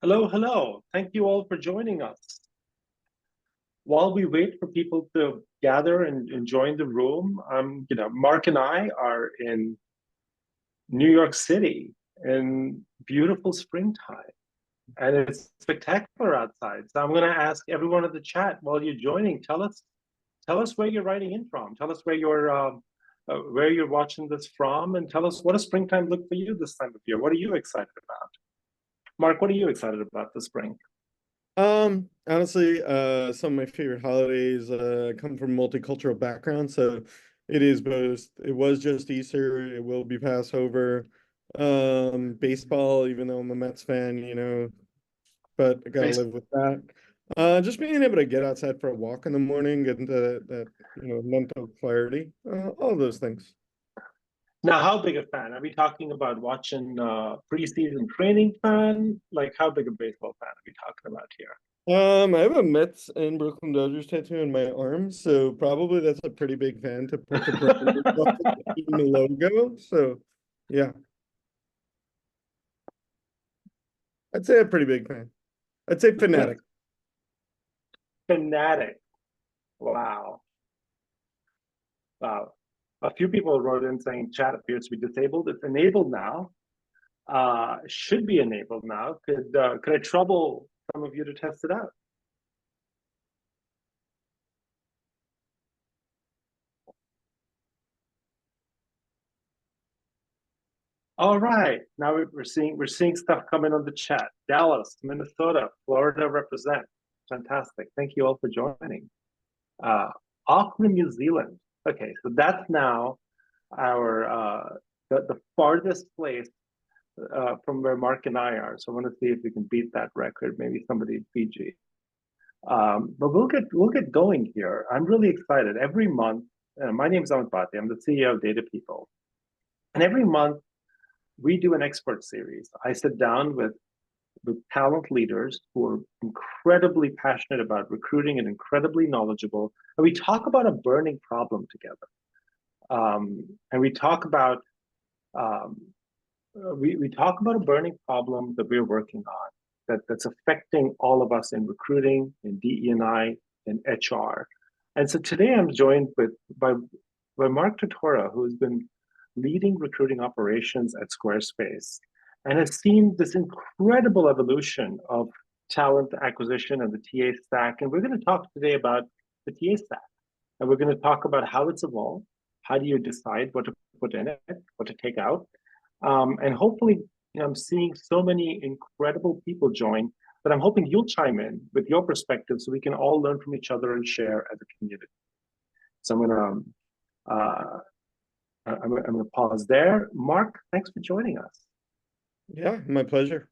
Hello, hello. Thank you all for joining us. While we wait for people to gather and join the room, Mark and I are in New York City in beautiful springtime, and it's spectacular outside. So I'm going to ask everyone in the chat while you're joining, tell us where you're writing in from. Tell us where you're watching this from, and tell us what does springtime look for you this time of year. What are you excited about? Mark, what are you excited about this spring? Honestly, some of my favorite holidays come from multicultural background. So it was just Easter, it will be Passover. Baseball, even though I'm a Mets fan, but I gotta live with that. Just being able to get outside for a walk in the morning, get into that mental clarity, all those things. Now, how big a fan? Are we talking about watching preseason training fan? Like, how big a baseball fan are we talking about here? I have a Mets and Brooklyn Dodgers tattoo on my arm, so probably that's a pretty big fan to put the brand in the logo. So, yeah, I'd say a pretty big fan. I'd say fanatic. Fanatic. Wow. Wow. A few people wrote in saying chat appears to be disabled. It's enabled now. Should be enabled now. Could I trouble some of you to test it out? All right. Now we're seeing stuff coming on the chat. Dallas, Minnesota, Florida represent. Fantastic. Thank you all for joining. Uh, Auckland, New Zealand. Okay, so that's now our the farthest place from where Mark and I are. So I want to see if we can beat that record. Maybe somebody in Fiji. But we'll get going here. I'm really excited. Every month, my name is Amit Bhatti. I'm the CEO of Data People, and every month we do an expert series. I sit down with talent leaders who are incredibly passionate about recruiting and incredibly knowledgeable, and we talk about a burning problem together. And um, we talk about a burning problem that we're working on that's affecting all of us in recruiting, in DE&I, in HR. And so today I'm joined by Mark Tortora, who has been leading recruiting operations at Squarespace and has seen this incredible evolution of talent acquisition and the TA stack. And we're going to talk today about the TA stack. And we're going to talk about how it's evolved. How do you decide what to put in it, what to take out? And hopefully, I'm seeing so many incredible people join that I'm hoping you'll chime in with your perspective so we can all learn from each other and share as a community. So I'm gonna pause there. Mark, thanks for joining us. Yeah, my pleasure.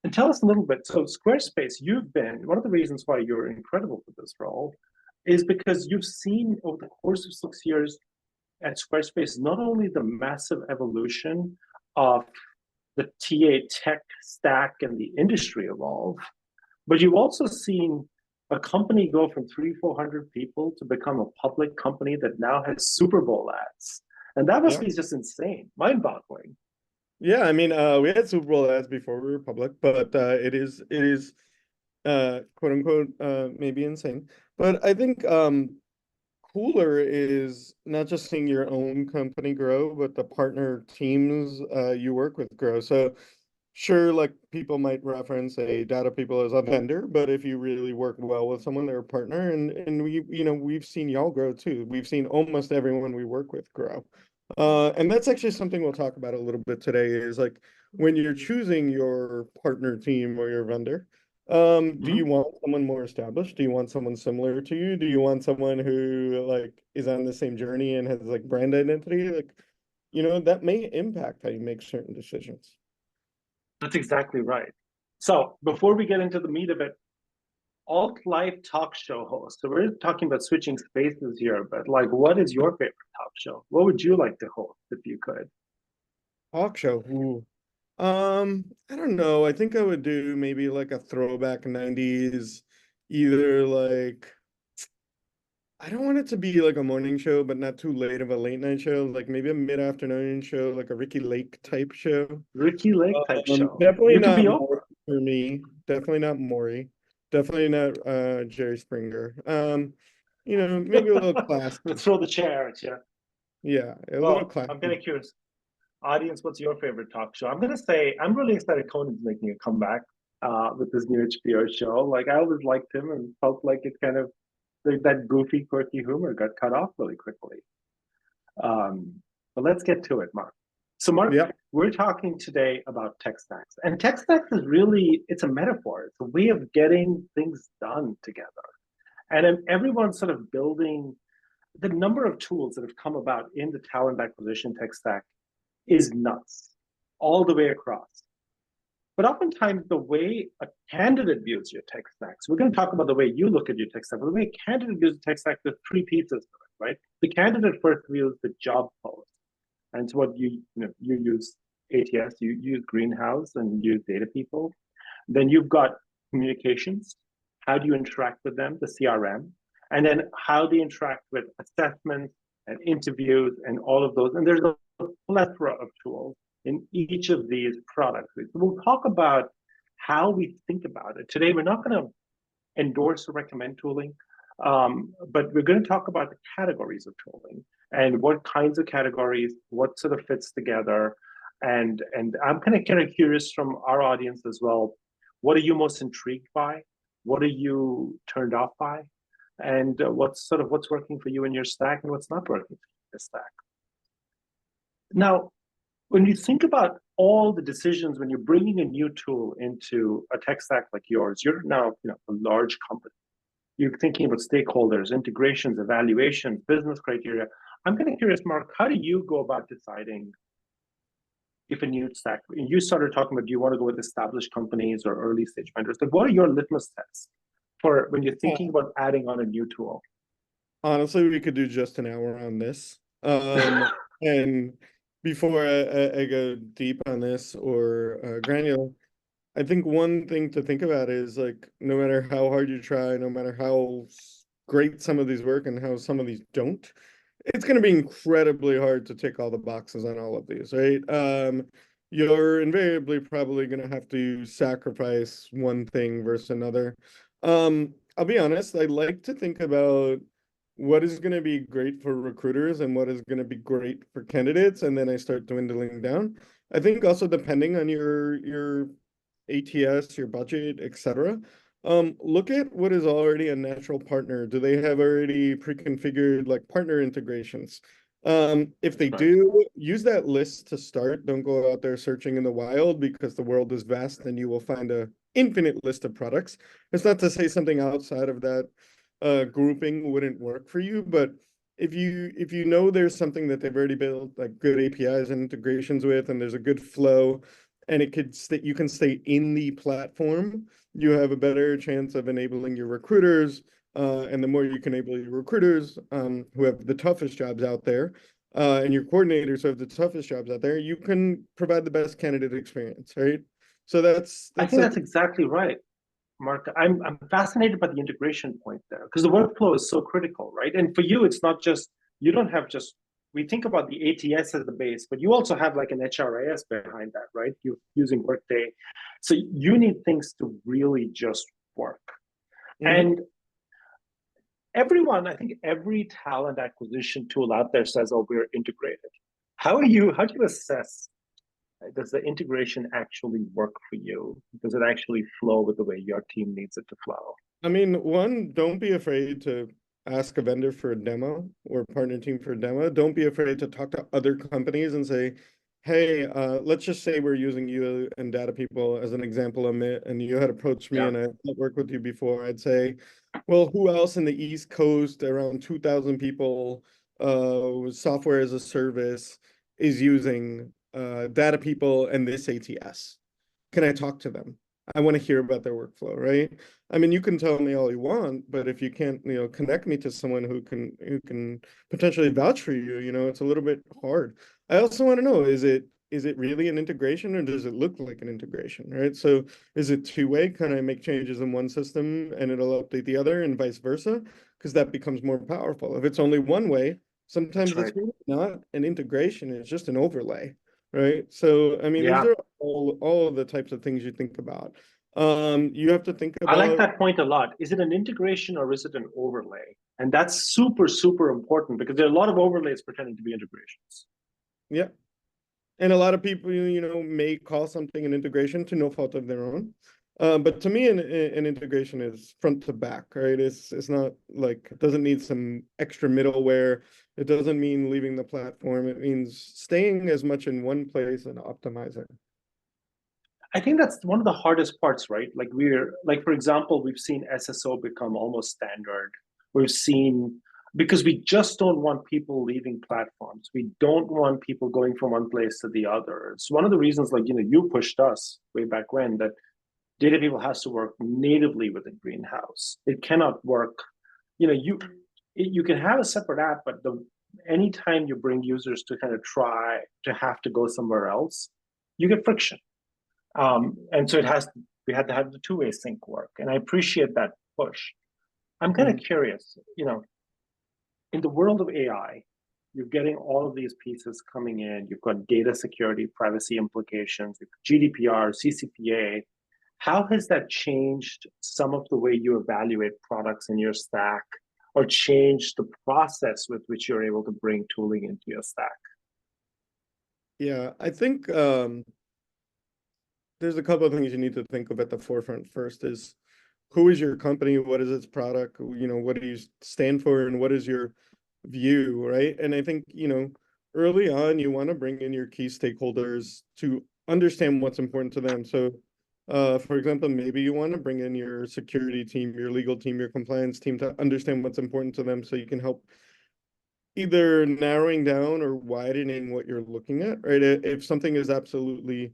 And tell us a little bit. So Squarespace, you've been one of the reasons why you're incredible for this role is because you've seen over the course of 6 years at Squarespace not only the massive evolution of the TA tech stack and the industry evolve, but you've also seen a company go from 400 people to become a public company that now has Super Bowl ads. And that must Yeah. be just insane, mind boggling. Yeah, I mean, we had Super Bowl ads before we were public, but it is quote unquote maybe insane. But I think cooler is not just seeing your own company grow, but the partner teams you work with grow. So sure, like people might reference a data people as a vendor, but if you really work well with someone, they're a partner. And we've seen y'all grow too. We've seen almost everyone we work with grow. And that's actually something we'll talk about a little bit today is like when you're choosing your partner team or your vendor, do you Mhm. want someone more established? Do you want someone similar to you? Do you want someone who like is on the same journey and has like brand identity? Like, that may impact how you make certain decisions. That's exactly right. So before we get into the meat of it, alt-life talk show host. So we're talking about switching spaces here, but like, what is your favorite talk show? What would you like to host if you could? Talk show. Ooh. I don't know. I think I would do maybe like a throwback 90s, either like I don't want it to be like a morning show, but not too late of a late night show, like maybe a mid-afternoon show, like a Ricky Lake type show. Ricky Lake type show. Definitely You could not be more. Oprah. for me. Definitely not Maury. Definitely not Jerry Springer. Maybe a little Let's classy. throw the chair at you. Yeah, a little Well, I'm kind classy. of curious. Audience, what's your favorite talk show? I'm gonna say I'm really excited Conan's making a comeback with this new HBO show. Like I always liked him and felt like it kind of that goofy, quirky humor got cut off really quickly. But let's get to it, Mark. So, Mark, Yeah. we're talking today about tech stacks, and tech stacks is really it's a metaphor. It's a way of getting things done together, and everyone's sort of building the number of tools that have come about in the talent acquisition tech stack is nuts all the way across. But oftentimes, the way a candidate views your tech stack, so we're going to talk about the way you look at your tech stack, but the way a candidate views the tech stack, there's three pieces to it, right? The candidate first views the job post. And it's what you use ATS, you use Greenhouse and you use data people. Then you've got communications. How do you interact with them, the CRM? And then how they interact with assessments and interviews and all of those. And there's a plethora of tools in each of these products. So we'll talk about how we think about it. Today, we're not going to endorse or recommend tooling, but we're going to talk about the categories of tooling and what kinds of categories, what sort of fits together. And I'm kind of curious from our audience as well. What are you most intrigued by? What are you turned off by? And what's working for you in your stack and what's not working for your stack? Now, when you think about all the decisions when you're bringing a new tool into a tech stack like yours, you're now a large company. You're thinking about stakeholders, integrations, evaluations, business criteria. I'm kind of curious, Mark, how do you go about deciding if a new stack? You started talking about, do you want to go with established companies or early stage vendors? Like, what are your litmus tests for when you're thinking about adding on a new tool? Honestly, we could do just an hour on this. And before I go deep on this or granular, I think one thing to think about is like no matter how hard you try, no matter how great some of these work and how some of these don't, it's going to be incredibly hard to tick all the boxes on all of these, right? You're invariably probably going to have to sacrifice one thing versus another. I'll be honest, I like to think about what is going to be great for recruiters and what is going to be great for candidates, and then I start dwindling down. I think also depending on your ATS, your budget, etc. Look at what is already a natural partner. Do they have already pre-configured like partner integrations? If they Right. do, use that list to start. Don't go out there searching in the wild because the world is vast and you will find a infinite list of products. It's not to say something outside of that grouping wouldn't work for you, but if you know there's something that they've already built like good APIs and integrations with, and there's a good flow, and it could stay, you can stay in the platform, you have a better chance of enabling your recruiters. And the more you can enable your recruiters, who have the toughest jobs out there, and your coordinators who have the toughest jobs out there, you can provide the best candidate experience, right? So I that's think a that's exactly right, Mark. I'm fascinated by the integration point there because the workflow is so critical, right? And for you, it's not just you don't have just we think about the ATS as the base, but you also have like an HRIS behind that, right? You're using Workday, so you need things to really just work. Mhm. And I think every talent acquisition tool out there says, "Oh, we're integrated." How do you assess, does the integration actually work for you? Does it actually flow with the way your team needs it to flow? I mean, one, don't be afraid to ask a vendor for a demo or partner team for a demo. Don't be afraid to talk to other companies and say, hey, let's just say we're using you and data people as an example, Amit, and you had approached me Yeah. and I worked with you before. I'd say, well, who else in the East Coast, around 2,000 people, with software as a service is using data people and this ATS? Can I talk to them? I want to hear about their workflow, right? I mean, you can tell me all you want, but if you can't, connect me to someone who can potentially vouch for you, it's a little bit hard. I also want to know, is it really an integration or does it look like an integration, right? So is it two-way? Can I make changes in one system and it'll update the other and vice versa? Because that becomes more powerful. If it's only one way, That's sometimes it's right. really not an integration, it's just an overlay, right? So, I mean, these Yeah. are all of the types of things you think about. You have to think I like about, that point a lot. Is it an integration or is it an overlay? And that's super, super important because there are a lot of overlays pretending to be integrations. yeah. And a lot of people, may call something an integration to no fault of their own. But to me, an integration is front to back, right? It's not like it doesn't need some extra middleware. It doesn't mean leaving the platform. It means staying as much in one place and optimizing. I think that's one of the hardest parts, right? Like for example, we've seen SSO become almost standard. We've seen because we just don't want people leaving platforms. We don't want people going from one place to the other. It's one of the reasons, like, you pushed us way back when that data people has to work natively within Greenhouse. It cannot work, you can have a separate app, but anytime you bring users to kind of try to have to go somewhere else, you get friction. And so we had to have the two-way sync work. And I appreciate that push. I'm kind of curious, in the world of AI, you're getting all of these pieces coming in. You've got data security, privacy implications, GDPR, CCPA. How has that changed some of the way you evaluate products in your stack or changed the process with which you're able to bring tooling into your stack? Yeah, I think there's a couple of things you need to think of at the forefront. First is, who is your company? What is its product? What do you stand for, and what is your view, right? And I think, early on, you want to bring in your key stakeholders to understand what's important to them. So, for example, maybe you want to bring in your security team, your legal team, your compliance team to understand what's important to them so you can help either narrowing down or widening what you're looking at, right? If something is absolutely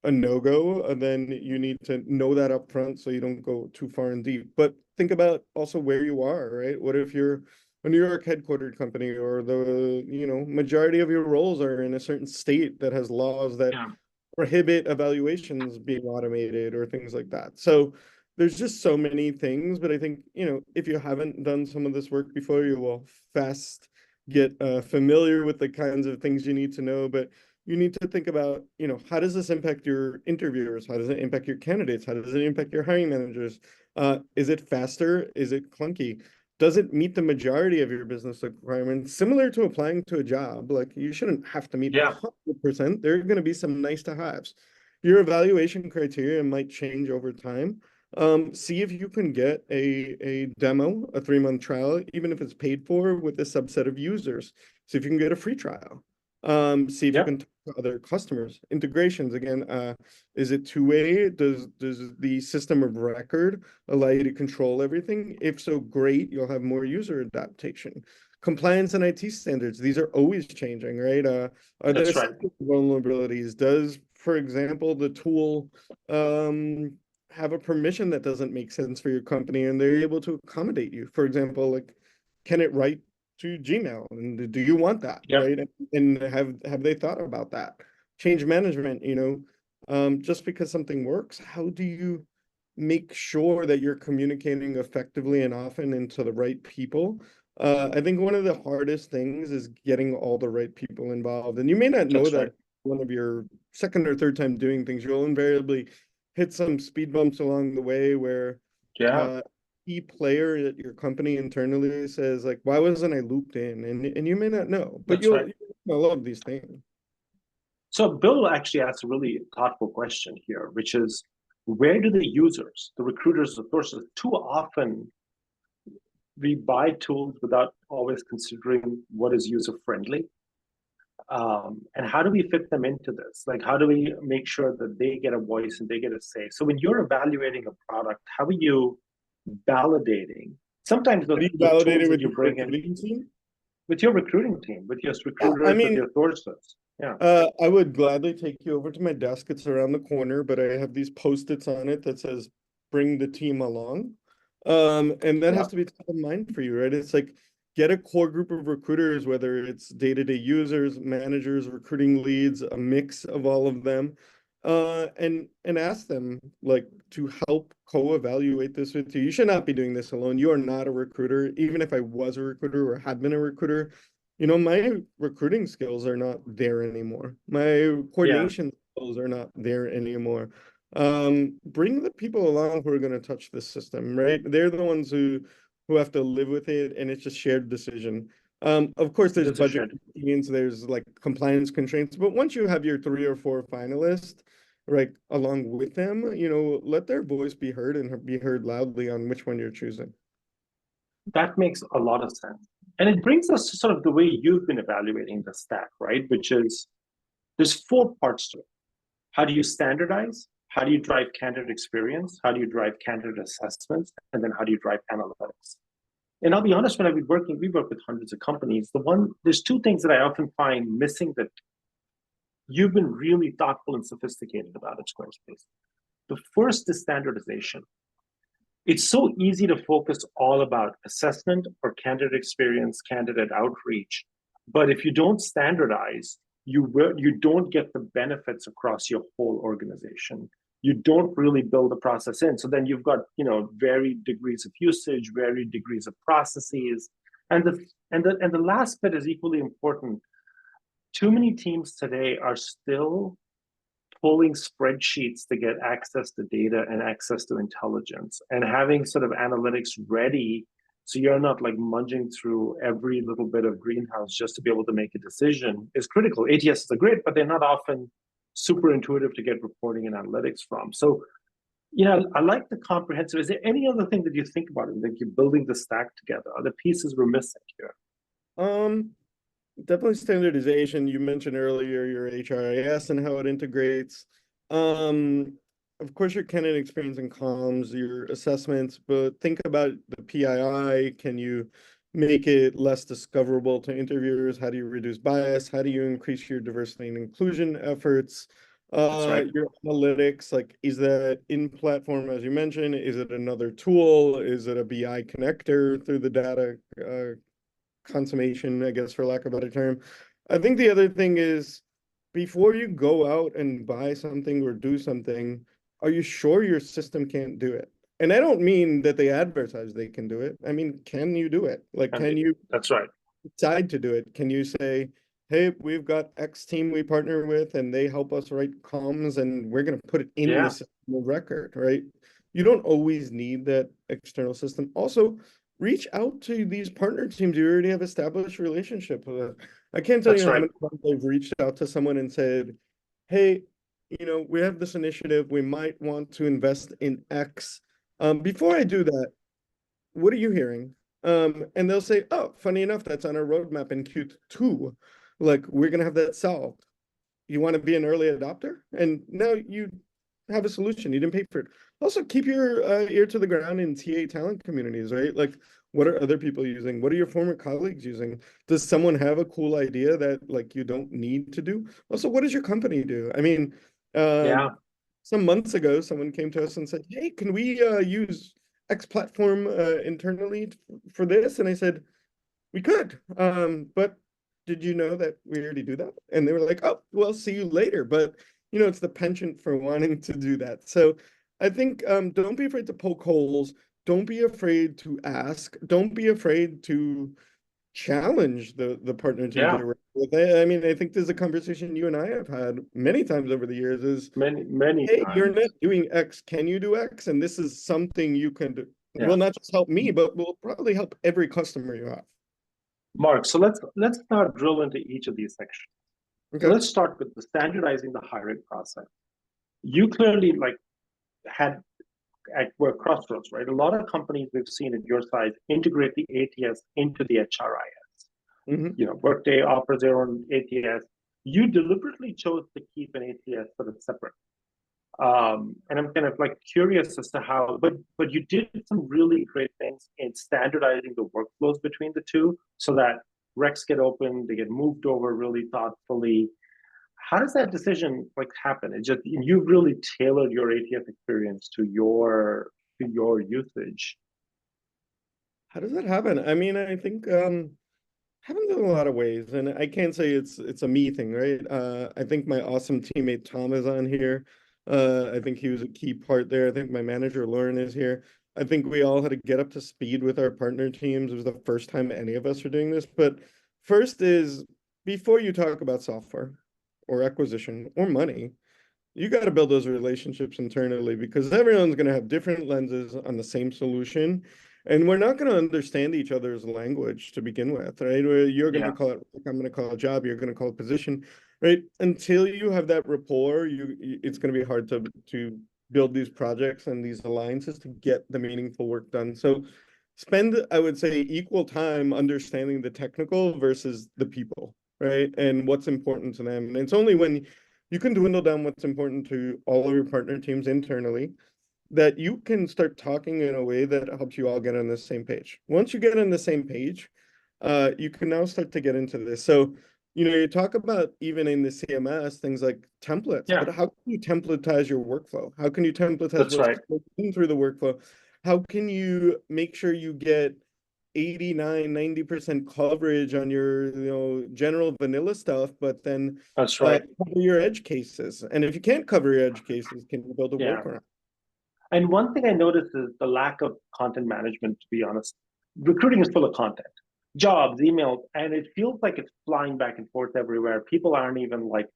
a no-go, then you need to know that up front so you don't go too far in deep. But think about also where you are, right? What if you're a New York headquartered company, or the, majority of your roles are in a certain state that has laws that Yeah. prohibit evaluations being automated or things like that. So there's just so many things, but I think, if you haven't done some of this work before, you will fast get familiar with the kinds of things you need to know. But you need to think about, how does this impact your interviewers? How does it impact your candidates? How does it impact your hiring managers? Is it faster? Is it clunky? Does it meet the majority of your business requirements? Similar to applying to a job, like you shouldn't have to meet Yeah. 100%. There are going to be some nice to haves. Your evaluation criteria might change over time. See if you can get a demo, a 3-month trial, even if it's paid for, with a subset of users. See if you can get a free trial. See if you Yep. can talk to other customers. Integrations, again, is it two-way? Does the system of record allow you to control everything? If so, great, you'll have more user adaptation. Compliance and IT standards, these are always changing, right? Are there That's right. vulnerabilities? Does, for example, the tool have a permission that doesn't make sense for your company, and they're able to accommodate you? For example, like, can it write to Gmail, and do you want that, Yep. right? And have they thought about that? Change management, just because something works, how do you make sure that you're communicating effectively and often into the right people? I think one of the hardest things is getting all the right people involved. And you may not know That's right. that one of your second or third time doing things, you'll invariably hit some speed bumps along the way where Yeah. uh, key player at your company internally says, like, why wasn't I looped in? And you may not know, but That's right. you'll know of these things. So Bill actually asked a really thoughtful question here, which is where do the users, the recruiters, the sources, too often we buy tools without always considering what is user friendly? And how do we fit them into this? Like, how do we make sure that they get a voice and they get a say? So when you're evaluating a product, how are you validating? Sometimes Have you the tools validated that with you your bring in recruiting team? with your recruiting team, with your Yeah, I recruiters, with mean, your sources. Yeah. I would gladly take you over to my desk. It's around the corner, but I have these post-its on it that says, bring the team along. And that Yeah. has to be top of mind for you, right? It's like, get a core group of recruiters, whether it's day-to-day users, managers, recruiting leads, a mix of all of them, and ask them, like, to help co-evaluate this with you. You should not be doing this alone. You are not a recruiter. Even if I was a recruiter or had been a recruiter, my recruiting skills are not there anymore. My Yeah. coordination skills are not there anymore. bring the people along who are going to touch this system, right? They're the ones who have to live with it, and it's just shared decision. Of course, It there's is a budget shared. constraints, there's like compliance constraints, but once you have your 3 or 4 finalists, right, along with them, let their voice be heard and be heard loudly on which one you're choosing. That makes a lot of sense. And it brings us to sort of the way you've been evaluating the stack, right? Which is there's 4 parts to it. How do you standardize? How do you drive candidate experience? How do you drive candidate assessments? And then how do you drive analytics? And I'll be honest, when we work with hundreds of companies. There's 2 things that I often find missing that you've been really thoughtful and sophisticated about at Squarespace. The first is standardization. It's so easy to focus all about assessment or candidate experience, candidate outreach. But if you don't standardize, you don't get the benefits across your whole organization. You don't really build the process in. So then you've got, varied degrees of usage, varied degrees of processes. And the last bit is equally important. Too many teams today are still pulling spreadsheets to get access to data and access to intelligence, and having sort of analytics ready so you're not like munging through every little bit of greenhouse just to be able to make a decision is critical. ATS are great, but they're not often super intuitive to get reporting and analytics from. So, I like the comprehensive. Is there any other thing that you think about it, like you're building the stack together? Are the pieces we're missing here? Um, Definitely standardization. You mentioned earlier your HRIS and how it integrates. Um, of course, your candidate experience and comms, your assessments, but think about the PII. Can you make it less discoverable to interviewers? How do you reduce bias? How do you increase your diversity and inclusion efforts? That's right. Your analytics, like, is that in platform, as you mentioned? Is it another tool? Is it a BI connector through the data consummation, I guess, for lack of a better term? I think the other thing is, before you go out and buy something or do something, are you sure your system can't do it? And I don't mean that they advertise they can do it. I mean, can you do it? Like, And can you that's right. decide to do it? Can you say, hey, we've got X team we partner with and they help us write comms and we're going to put it in the Yeah, system of record, right? You don't always need that external system. Also, reach out to these partner teams you already have established relationship with. I can't tell that's you how right. many times I've reached out to someone and said, hey, we have this initiative, we might want to invest in X. Before I do that, what are you hearing? And they'll say, oh, funny enough, that's on our roadmap in Q2. Like, we're gonna have that solved. You want to be an early adopter? And now you have a solution. You didn't pay for it. Also, keep your ear to the ground in TA talent communities, right? Like, what are other people using? What are your former colleagues using? Does someone have a cool idea that like you don't need to do? Also, what does your company do? I mean, Yeah, some months ago, someone came to us and said, hey, can we use X platform internally for this? And I said, we could, but did you know that we already do that? And they were like, oh, well, see you later. But it's the penchant for wanting to do that. So I think don't be afraid to poke holes. Don't be afraid to ask. Don't be afraid to challenge the partner teams yeah. you're working with. I mean, I think there's a conversation you and I have had many times over the years is, Many, many hey, you're not times. doing X. Can you do X? And this is something you can do. Yeah. Will not just help me, but will probably help every customer you have. Mark, so let's now drill into each of these sections. So Okay. let's start with the standardizing the hiring process. You clearly like had were crossroads, right? A lot of companies we've seen at your size integrate the ATS into the HRIS. Hmm. Workday offers their own ATS. You deliberately chose to keep an ATS sort of separate. And I'm kind of like curious as to how, but you did some really great things in standardizing the workflows between the two so that recs get open, they get moved over really thoughtfully. How does that decision like happen? It just you really tailored your ATS experience to your usage. How does that happen? I mean, I think happens in a lot of ways, and I can't say it's a me thing, right? I think my awesome teammate Tom is on here. I think he was a key part there. I think my manager Lauren is here. I think we all had to get up to speed with our partner teams. It was the first time any of us are doing this. But first is before you talk about software or acquisition or money, you got to build those relationships internally because everyone's going to have different lenses on the same solution. And we're not going to understand each other's language to begin with, right? Where you're going to Yeah, call it, I'm going to call it a job, you're going to call it position, right? Until you have that rapport, it's going to be hard to build these projects and these alliances to get the meaningful work done. So spend, I would say, equal time understanding the technical versus the people, right? And what's important to them. And it's only when you can dwindle down what's important to all of your partner teams internally that you can start talking in a way that helps you all get on the same page. Once you get on the same page, you can now start to get into this. So, you talk about even in the CMS, things like templates, yeah, but how can you templatize your workflow? How can you templatize that's what's right. going through the workflow? How can you make sure you get 89, 90% coverage on your, general vanilla stuff, but then That's right. cover your edge cases? And if you can't cover your edge cases, can you build a Yeah. workaround? And one thing I noticed is the lack of content management, to be honest. Recruiting is full of content, jobs, emails, and it feels like it's flying back and forth everywhere. People aren't even like,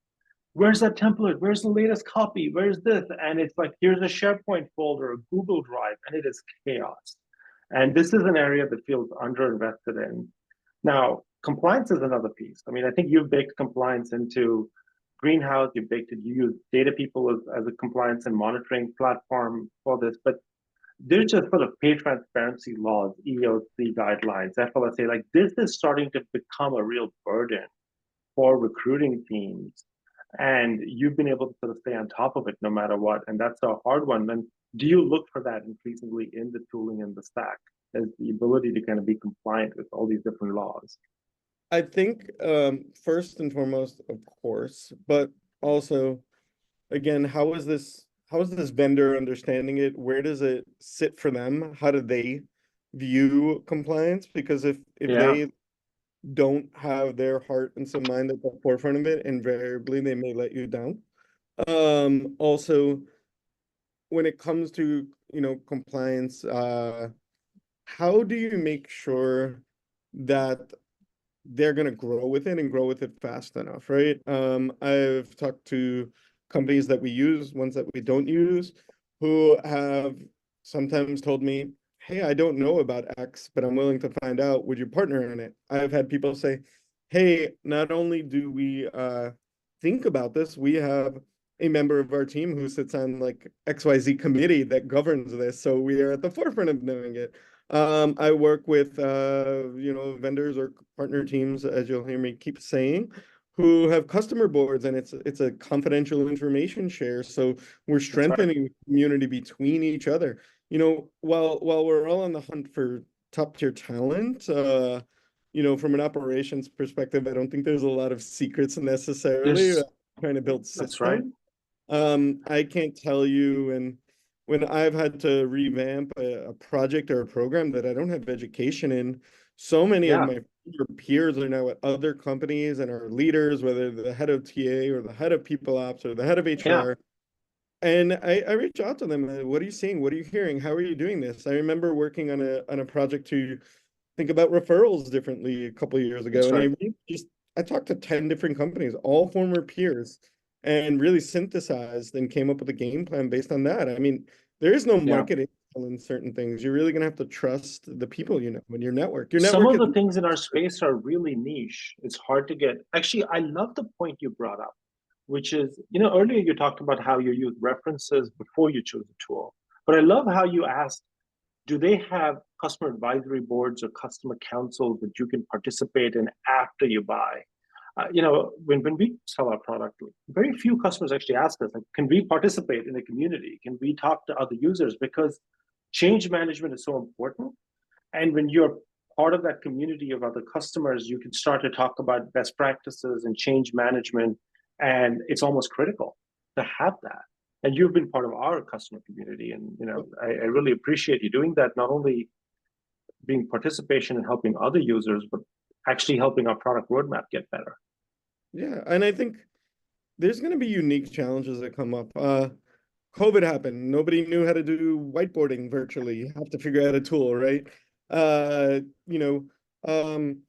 where's that template? Where's the latest copy? Where's this? And it's like, here's a SharePoint folder, a Google Drive, and it is chaos. And this is an area that feels underinvested in. Now, compliance is another piece. I mean, I think you've baked compliance into Greenhouse, you've baked it, you use data people as a compliance and monitoring platform for this, but they're just sort of pay transparency laws, EOC guidelines, FLSA. Like this is starting to become a real burden for recruiting teams. And you've been able to sort of stay on top of it no matter what. And that's a hard one. Then do you look for that increasingly in the tooling and the stack as the ability to kind of be compliant with all these different laws? I think first and foremost, of course, but also again, how is this vendor understanding it? Where does it sit for them? How do they view compliance? Because if Yeah, they don't have their heart and some mind at the forefront of it, invariably they may let you down. Also, when it comes to, compliance, how do you make sure that they're going to grow with it and grow with it fast enough, right? I've talked to companies that we use, ones that we don't use, who have sometimes told me, hey, I don't know about X, but I'm willing to find out. Would you partner in it? I've had people say, hey, not only do we think about this, we have a member of our team who sits on like XYZ committee that governs this. So we are at the forefront of doing it. I work with vendors or partner teams, as you'll hear me keep saying, who have customer boards, and it's a confidential information share. So we're that's right. strengthening the community between each other. While we're all on the hunt for top tier talent, from an operations perspective, I don't think there's a lot of secrets necessarily. There's Trying to build that's right. system. I can't tell you, and when I've had to revamp a project or a program that I don't have education in, so many of Yeah, my peers are now at other companies and are leaders, whether the head of TA or the head of people ops or the head of yeah, HR. And I reach out to them. What are you seeing? What are you hearing? How are you doing this? I remember working on a project to think about referrals differently a couple of years ago, that's and right. I talked to 10 different companies, all former peers, and really synthesized and came up with a game plan based on that. I mean, there is no Yeah. market intel in certain things. You're really gonna have to trust the people you know in your network. Your Some network of is the things in our space are really niche. It's hard to get. Actually, I love the point you brought up, which is, earlier you talked about how you use references before you choose a tool. But I love how you asked, do they have customer advisory boards or customer councils that you can participate in after you buy? When we sell our product, very few customers actually ask us, like, can we participate in the community? Can we talk to other users? Because change management is so important. And when you're part of that community of other customers, you can start to talk about best practices and change management. And it's almost critical to have that. And you've been part of our customer community. And, I really appreciate you doing that, not only being participation and helping other users, but actually helping our product roadmap get better. yeah, and I think there's gonna be unique challenges that come up. COVID happened. Nobody knew how to do whiteboarding virtually. You have to figure out a tool, right? Uh, you know, um,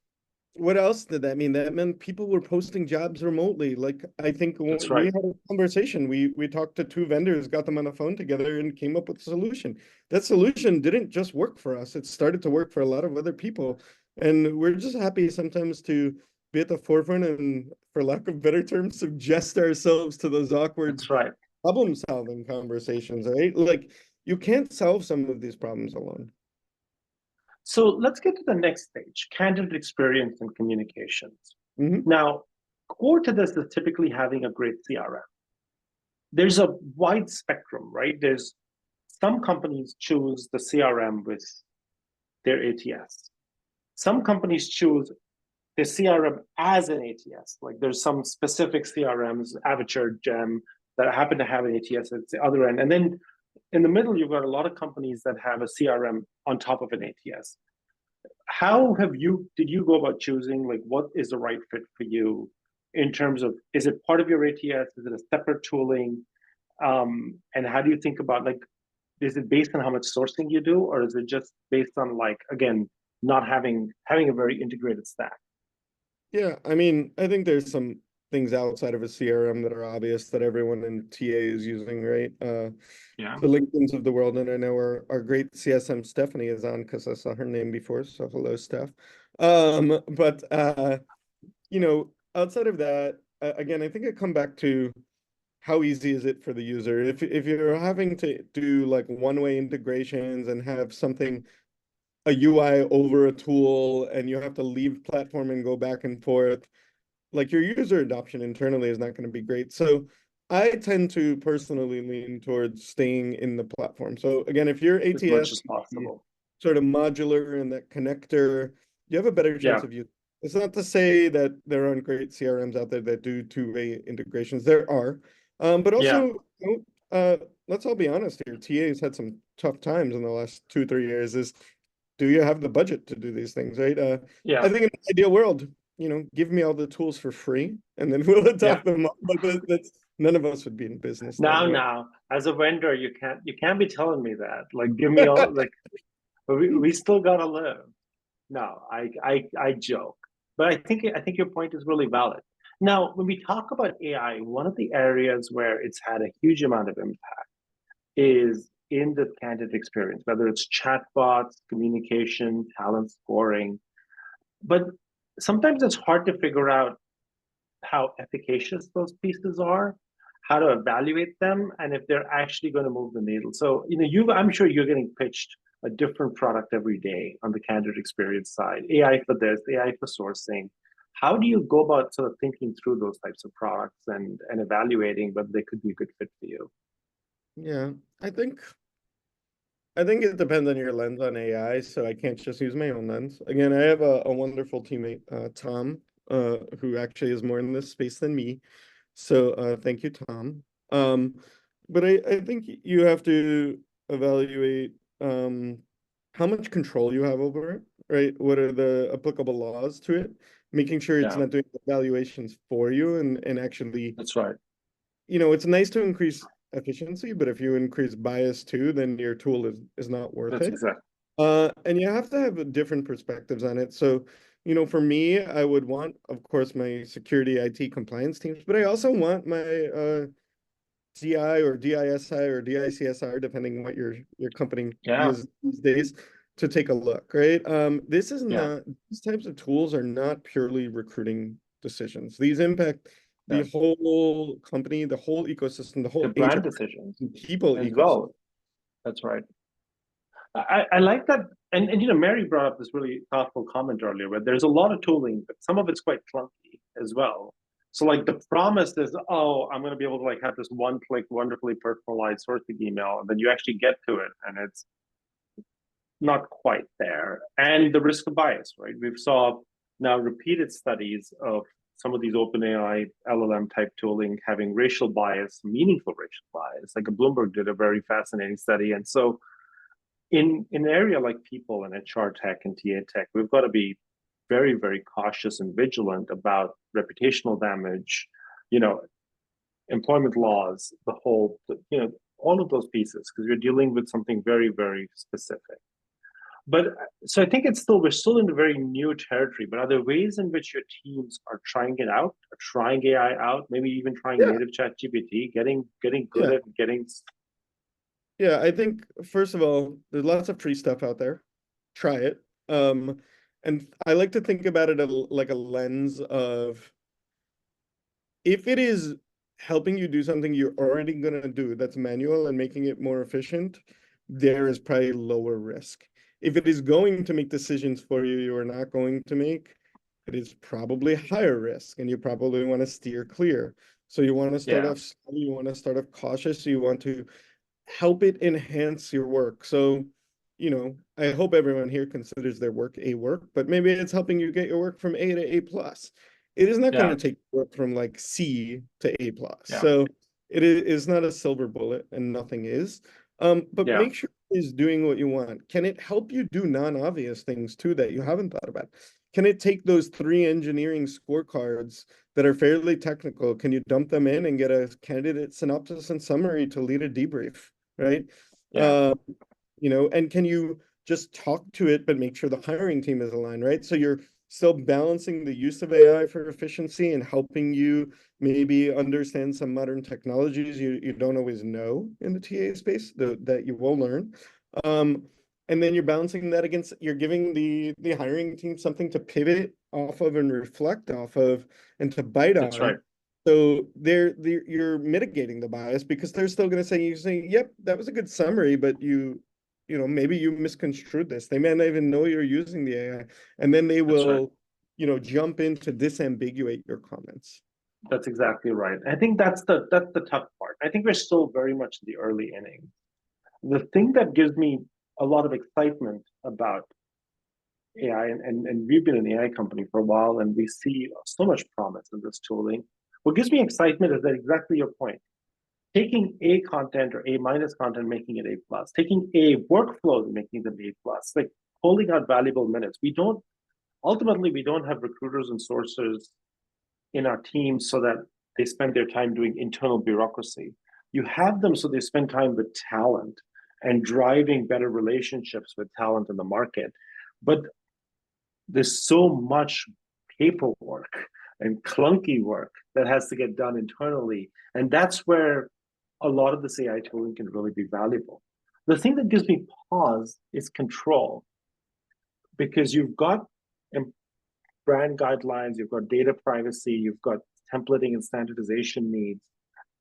what else did that mean? That meant people were posting jobs remotely. Like I think That's we right. had a conversation. We talked to two vendors, got them on the phone together, and came up with a solution. That solution didn't just work for us; it started to work for a lot of other people. And we're just happy sometimes to be at the forefront and, for lack of better terms, suggest ourselves to those awkward That's right. problem-solving conversations, right? Like you can't solve some of these problems alone. So let's get to the next stage, candidate experience and communications. Hmm. Now, core to this is typically having a great CRM. There's a wide spectrum, right? There's some companies choose the CRM with their ATS. Some companies choose the CRM as an ATS. Like there's some specific CRMs, Avature, Gem, that happen to have an ATS at the other end. And then in the middle, you've got a lot of companies that have a CRM on top of an ATS. How did you go about choosing like what is the right fit for you in terms of, is it part of your ATS? Is it a separate tooling? And how do you think about like, is it based on how much sourcing you do, or is it just based on like, again, not having a very integrated stack? Yeah, I mean, I think there's some things outside of a CRM that are obvious that everyone in TA is using, right? Yeah. The LinkedIn's of the world, and I know our great CSM Stephanie is on because I saw her name before, so hello, Steph. But outside of that, again, I think I come back to how easy is it for the user? If you're having to do like one-way integrations and have something a UI over a tool and you have to leave platform and go back and forth, like your user adoption internally is not going to be great. So I tend to personally lean towards staying in the platform. So again, if your As much ATS as possible. sort of modular and that connector, you have a better chance Yeah. of using. It's not to say that there aren't great CRMs out there that do two-way integrations. There are. But Yeah. also, let's all be honest here. TA's had some tough times in the last 2, 3 years. Do you have the budget to do these things, right? I Yeah. think in an ideal world, give me all the tools for free, and then we'll Yeah. adopt them. But that's none of us would be in business then, right? Now, as a vendor, you can't be telling me that. Like, give me all like we still gotta live. No, I joke, but I think your point is really valid. Now, when we talk about AI, one of the areas where it's had a huge amount of impact is in the candidate experience, whether it's chatbots, communication, talent scoring. But sometimes it's hard to figure out how efficacious those pieces are, how to evaluate them, and if they're actually going to move the needle. So, I'm sure you're getting pitched a different product every day on the candidate experience side, AI for this, AI for sourcing. How do you go about sort of thinking through those types of products and evaluating whether they could be a good fit for you? Yeah, I think I think it depends on your lens on AI, so I can't just use my own lens. Again, I have a wonderful teammate, Tom, who actually is more in this space than me. So thank you, Tom. Um, but I think you have to evaluate how much control you have over it, right? What are the applicable laws to it? Making sure it's Yeah, not doing evaluations for you and actually, that's right. it's nice to increase efficiency, but if you increase bias too, then your tool is not worth That's it. exactly. And you have to have different perspectives on it. So, for me, I would want, of course, my security IT compliance teams, but I also want my CI or DISI or DICSR, depending on what your company Yeah, uses these days, to take a look, right? yeah, These types of tools are not purely recruiting decisions. These impact the yeah. whole company, the whole ecosystem, the The whole brand HR decisions and people as ecosystem. well. That's right. I like that. And Mary brought up this really thoughtful comment earlier where there's a lot of tooling, but some of it's quite clunky as well. So like the promise is, oh, I'm going to be able to like have this one click, wonderfully personalized sourcing email, and then you actually get to it, and it's not quite there. And the risk of bias, right? We've saw now repeated studies of some of these OpenAI LLM type tooling having racial bias, meaningful racial bias. Like Bloomberg did a very fascinating study, and so in an area like people and HR tech and TA tech, we've got to be very, very cautious and vigilant about reputational damage, you know, employment laws, all of those pieces, because you're dealing with something very, very specific. But so I think we're still in the very new territory, but are there ways in which your teams are trying it out, are trying AI out, maybe even trying Yeah, native chat GPT, getting good yeah, at getting, yeah. I think first of all, there's lots of free stuff out there. Try it. And I like to think about it like a lens of if it is helping you do something you're already going to do that's manual and making it more efficient, there is probably lower risk. If it is going to make decisions for you you are not going to make, it is probably higher risk and you probably want to steer clear. So you want to start yeah, off slow, you want to start off cautious, you want to help it enhance your work. So, I hope everyone here considers their work a work, but maybe it's helping you get your work from A to A plus. It is not going yeah, to take work from like C to A plus. yeah, So it is not a silver bullet and nothing is. But yeah. make sure it is doing what you want. Can it help you do non-obvious things too that you haven't thought about? Can it take those 3 engineering scorecards that are fairly technical? Can you dump them in and get a candidate synopsis and summary to lead a debrief? Right? Yeah, Uh, and can you just talk to it, but make sure the hiring team is aligned, right? So you're still balancing the use of AI for efficiency and helping you maybe understand some modern technologies you don't always know in the TA space that you will learn. Um, and then you're balancing that against you're giving the hiring team something to pivot off of and reflect off of and to bite that's right. on. So you're mitigating the bias because they're still going to say, yep, that was a good summary, but maybe you misconstrued this. They may not even know you're using the AI, and then they That's right. will, jump in to disambiguate your comments. That's exactly right. I think that's the tough part. I think we're still very much in the early innings. The thing that gives me a lot of excitement about AI, and we've been an AI company for a while, and we see so much promise in this tooling. What gives me excitement is that exactly your point. Taking A content or A minus content, making it A plus, taking A workflows and making them A plus, like pulling out valuable minutes. We don't have recruiters and sourcers in our teams so that they spend their time doing internal bureaucracy. You have them so they spend time with talent and driving better relationships with talent in the market. But there's so much paperwork and clunky work that has to get done internally. And that's where a lot of this AI tooling can really be valuable. The thing that gives me pause is control, because you've got brand guidelines, you've got data privacy, you've got templating and standardization needs.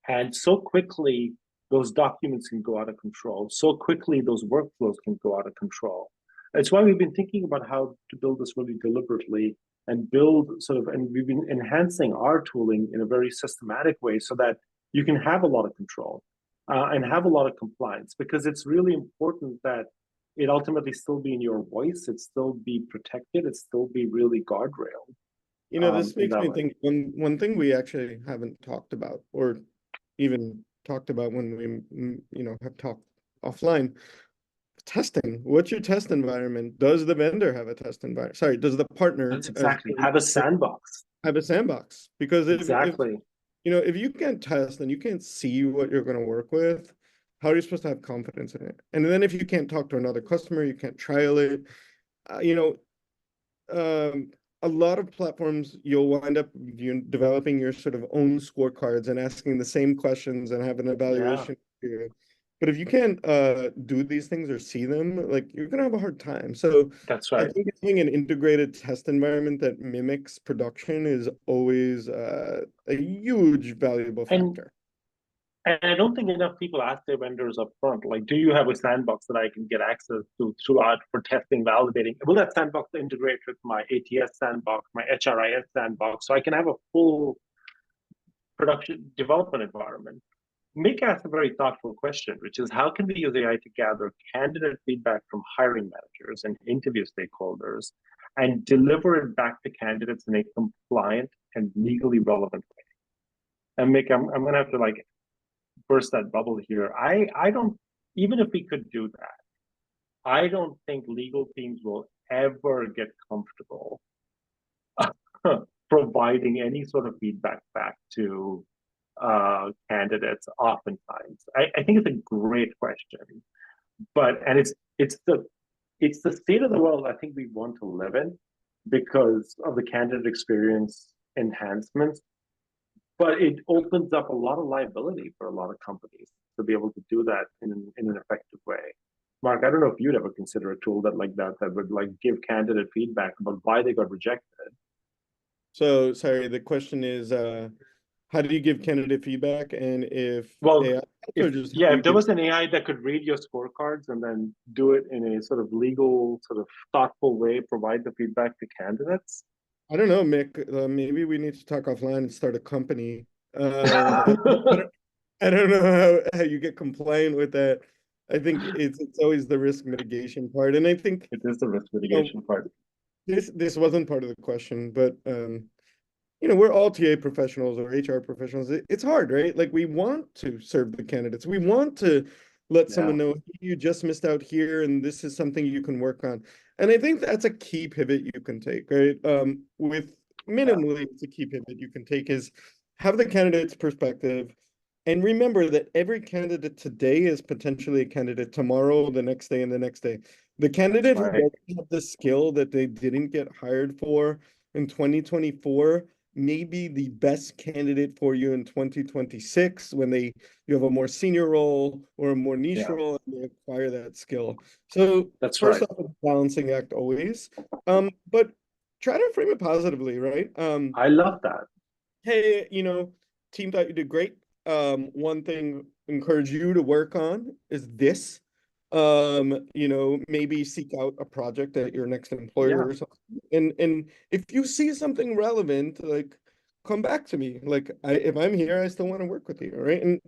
And so quickly, those documents can go out of control. So quickly, those workflows can go out of control. It's why we've been thinking about how to build this really deliberately and we've been enhancing our tooling in a very systematic way so that you can have a lot of control and have a lot of compliance, because it's really important that it ultimately still be in your voice, it still be protected, it still be really guardrail This in makes that me way. think one thing we actually haven't talked about, or even talked about when have talked offline. Testing. What's your test environment? Does the vendor have a test environment? Sorry, does the partner That's exactly. Have a sandbox. have a sandbox? Because if Exactly. if you can't test and you can't see what you're going to work with, how are you supposed to have confidence in it? And then if you can't talk to another customer, you can't trial it. Uh, you know, um, a lot of platforms you'll wind up developing your sort of own scorecards and asking the same questions and have an Yeah, evaluation period. But if you can't do these things or see them, like you're gonna have a hard time. So that's I right. think having an integrated test environment that mimics production is always a huge valuable And factor. and I don't think enough people ask their vendors up front, like, do you have a sandbox that I can get access to throughout for testing, validating? Will that sandbox integrate with my ATS sandbox, my HRIS sandbox, so I can have a full production development environment? Mick asked a very thoughtful question, which is how can we use AI to gather candidate feedback from hiring managers and interview stakeholders and deliver it back to candidates in a compliant and legally relevant way? And Mick, I'm going to have to like burst that bubble here. I don't, even if we could do that, I don't think legal teams will ever get comfortable providing any sort of feedback back to candidates oftentimes. I think it's a great question, but and it's the it's the state of the world I think we want to live in because of the candidate experience enhancements, but it opens up a lot of liability for a lot of companies to be able to do that in an effective way. Mark, I don't know if you'd ever consider a tool that like that that would like give candidate feedback about why they got rejected. So sorry, the question is, how do you give candidate feedback, and if Well, AI, or if just how yeah, do if you there give? was an AI that could read your scorecards and then do it in a sort of legal, sort of thoughtful way, provide the feedback to candidates. I don't know, Mick. Maybe we need to talk offline and start a company. I don't, I don't know how you get compliant with that. I think it's always the risk mitigation part, and I think It is the risk you know, mitigation part. this wasn't part of the question, but we're all TA professionals or HR professionals. It's hard, right? Like we want to serve the candidates. We want to let Yeah, someone know you just missed out here and this is something you can work on. And I think that's a key pivot you can take, right? With yeah, minimally, it's a key pivot you can take is have the candidate's perspective and remember that every candidate today is potentially a candidate tomorrow, the next day, and the next day. The that's candidate who right. doesn't have the skill that they didn't get hired for in 2024 may be the best candidate for you in 2026 when you have a more senior role or a more niche Yeah, role and they acquire that skill. So that's first right. off, a balancing act always. But try to frame it positively, right? I love that. Hey, team thought you did great. One thing encourage you to work on is this. Maybe seek out a project at your next employer Yeah, or something. And if you see something relevant, like come back to me. Like if I'm here, I still want to work with you, right? And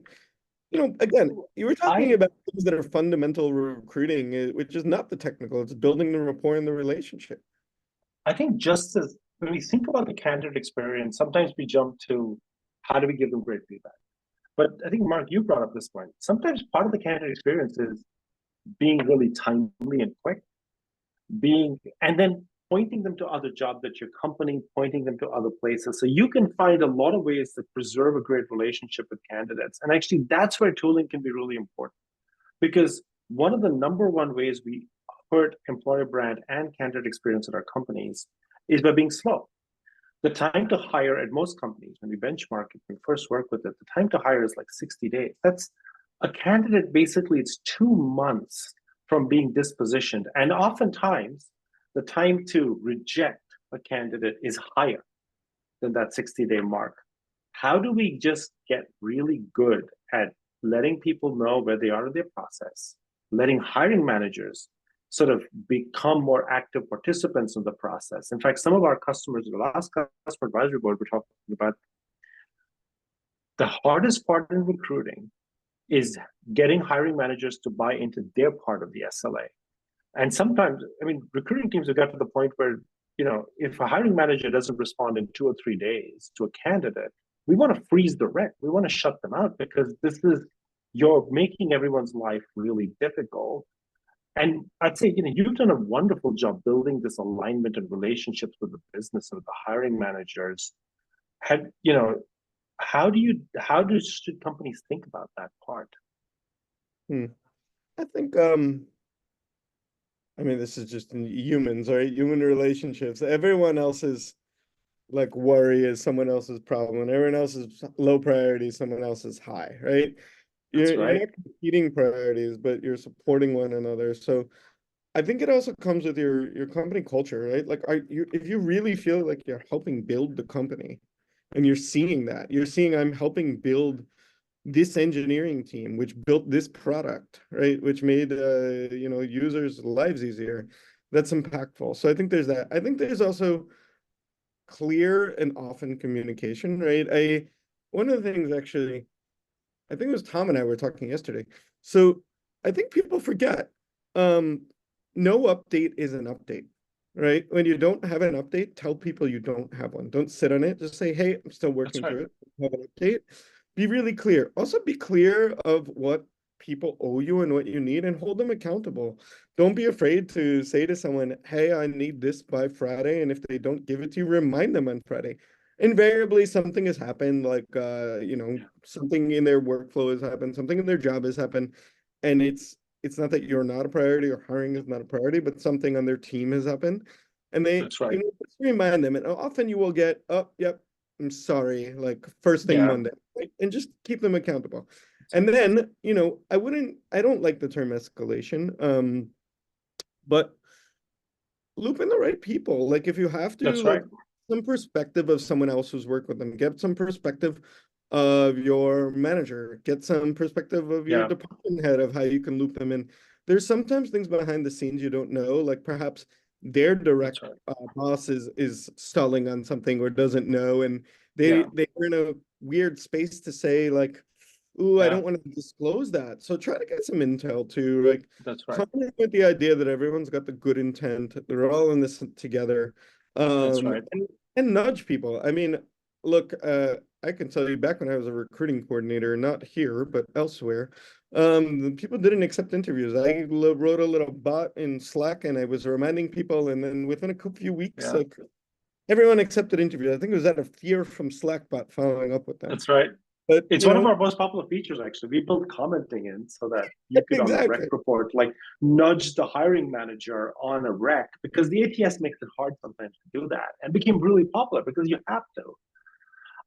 again, you were talking I about things that are fundamental recruiting, which is not the technical, it's building the rapport and the relationship. I think just as when we think about the candidate experience, sometimes we jump to how do we give them great feedback. But I think Mark, you brought up this point. Sometimes part of the candidate experience is being really timely and quick, being and then pointing them to other jobs at your company, pointing them to other places. So you can find a lot of ways to preserve a great relationship with candidates. And actually, that's where tooling can be really important because one of the number one ways we hurt employer brand and candidate experience at our companies is by being slow. The time to hire at most companies, when we benchmark it, when we first work with it, the time to hire is like 60 days. That's a candidate, basically, it's 2 months from being dispositioned. And oftentimes, the time to reject a candidate is higher than that 60-day mark. How do we just get really good at letting people know where they are in their process, letting hiring managers sort of become more active participants in the process? In fact, some of our customers, the last customer advisory board, we're talking about the hardest part in recruiting is getting hiring managers to buy into their part of the SLA. And sometimes, I mean, recruiting teams have got to the point where, if a hiring manager doesn't respond in 2 or 3 days to a candidate, we want to freeze the rec. We want to shut them out because you're making everyone's life really difficult. And I'd say, you've done a wonderful job building this alignment and relationships with the business and with the hiring managers. Had, should companies think about that part? Hmm. I think I mean, this is just in humans, right? Human relationships. Everyone else's like worry is someone else's problem, and everyone else's low priority is someone else's high, right? That's You're right. not competing priorities, but you're supporting one another. So I think it also comes with your company culture, right? Like, if you really feel like you're helping build the company, and you're seeing that, you're seeing I'm helping build this engineering team which built this product, right, which made users lives easier, that's impactful. So I think there's that. I think there's also clear and often communication, right? One of the things, actually, I think it was Tom and I were talking yesterday. So I think people forget, um no update is an update, right? When you don't have an update, tell people you don't have one. Don't sit on it. Just say, hey, I'm still That's working right. through it. Have an update. Be really clear. Also be clear of what people owe you and what you need, and hold them accountable. Don't be afraid to say to someone, hey, I need this by Friday. And if they don't give it to you, remind them on Friday. Invariably, something has happened, like something in their workflow has happened, something in their job has happened, and it's it's not that you're not a priority or hiring is not a priority, but something on their team has happened. And they, That's right. just remind them, and often you will get, oh, yep, I'm sorry, like first thing Yeah. Monday, right? And just keep them accountable. And then, I don't like the term escalation, but loop in the right people. Like if you have to, That's like right. some perspective of someone else who's worked with them, get some perspective of your manager, get some perspective of your Yeah. department head of how you can loop them in. There's sometimes things behind the scenes you don't know, like perhaps their direct That's right. boss is stalling on something or doesn't know, and Yeah. they're in a weird space to say like, "Ooh, I Yeah. don't want to disclose that." So try to get some intel too, like That's right. come in with the idea that everyone's got the good intent, they're all in this together, That's right. and nudge people. I mean, look, I can tell you back when I was a recruiting coordinator, not here, but elsewhere, the people didn't accept interviews. I wrote a little bot in Slack and I was reminding people, and then within a few weeks, Yeah. like everyone accepted interviews. I think it was out of fear from Slack bot following up with them. That's right. But It's one of our most popular features, actually. We built commenting in so that you could, on the rec exactly. report, like nudge the hiring manager on a rec, because the ATS makes it hard sometimes to do that, and became really popular because you have to.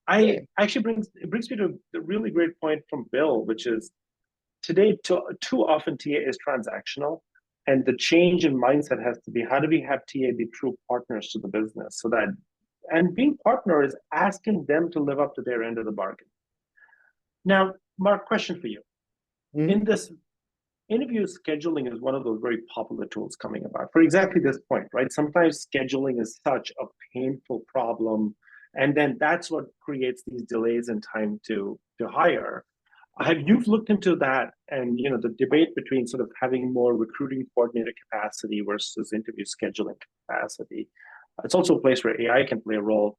Yeah. I actually brings me to the really great point from Bill, which is today too often TA is transactional, and the change in mindset has to be, how do we have TA be true partners to the business, so that, and being partner is asking them to live up to their end of the bargain. Now, Mark, question for you. Mhm. In this interview, scheduling is one of those very popular tools coming about for exactly this point, right? Sometimes scheduling is such a painful problem, and then that's what creates these delays in time to hire. Have you looked into that, and the debate between sort of having more recruiting coordinator capacity versus interview scheduling capacity? It's also a place where AI can play a role.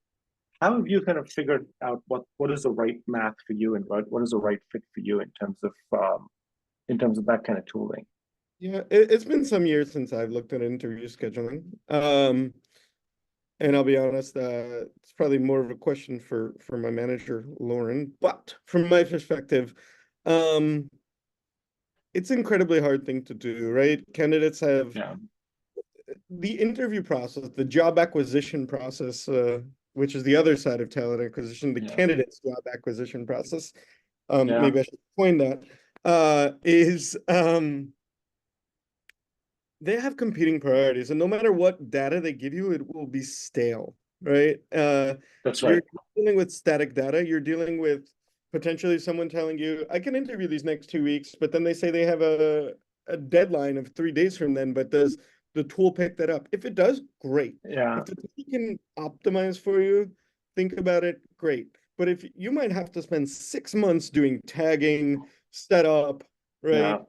How have you kind of figured out what is the right math for you, and what is the right fit for you in terms of that kind of tooling? Yeah, it's been some years since I've looked at interview scheduling. And I'll be honest, it's probably more of a question for my manager, Lauren. But from my perspective, um, it's an incredibly hard thing to do, right? Candidates have Yeah, the interview process, the job acquisition process, which is the other side of talent acquisition, the yeah, candidate's job acquisition process. yeah, Maybe I should coin that. Is they have competing priorities, and no matter what data they give you, it will be stale, right? that's You're right. dealing with static data. You're dealing with potentially someone telling you, I can interview these next 2 weeks, but then they say they have a deadline of 3 days from then, but does the tool pick that up? If it does, great. Yeah, If the tool can optimize for you, think about it, great. But if you might have to spend 6 months doing tagging, setup, yeah, right?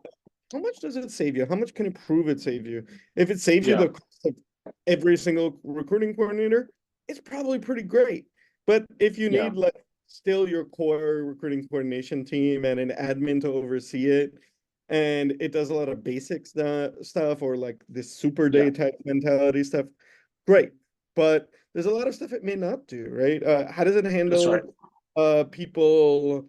How much does it save you? How much can it prove it save you? If it saves you yeah, the cost of every single recruiting coordinator, it's probably pretty great. But if you yeah, need like still your core recruiting coordination team and an admin to oversee it, and it does a lot of basic stuff or like this super yeah. day type mentality stuff, great. But there's a lot of stuff it may not do, right? How does it That's right. handle people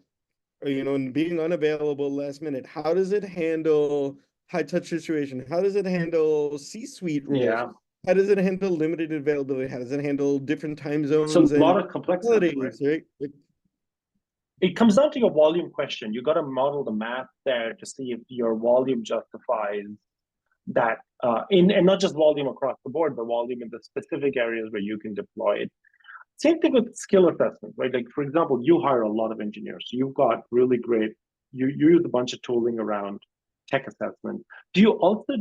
and being unavailable last minute? How does it handle high touch situation? How does it handle C-suite rules? Yeah. How does it handle limited availability? How does it handle different time So zones a and lot of complexity, right? holidays, right? It comes down to your volume question. You got to model the math there to see if your volume justifies that, and not just volume across the board, but volume in the specific areas where you can deploy it. Same thing with skill assessment, right? Like, for example, you hire a lot of engineers. So you've got really great, you use a bunch of tooling around tech assessment. Do you also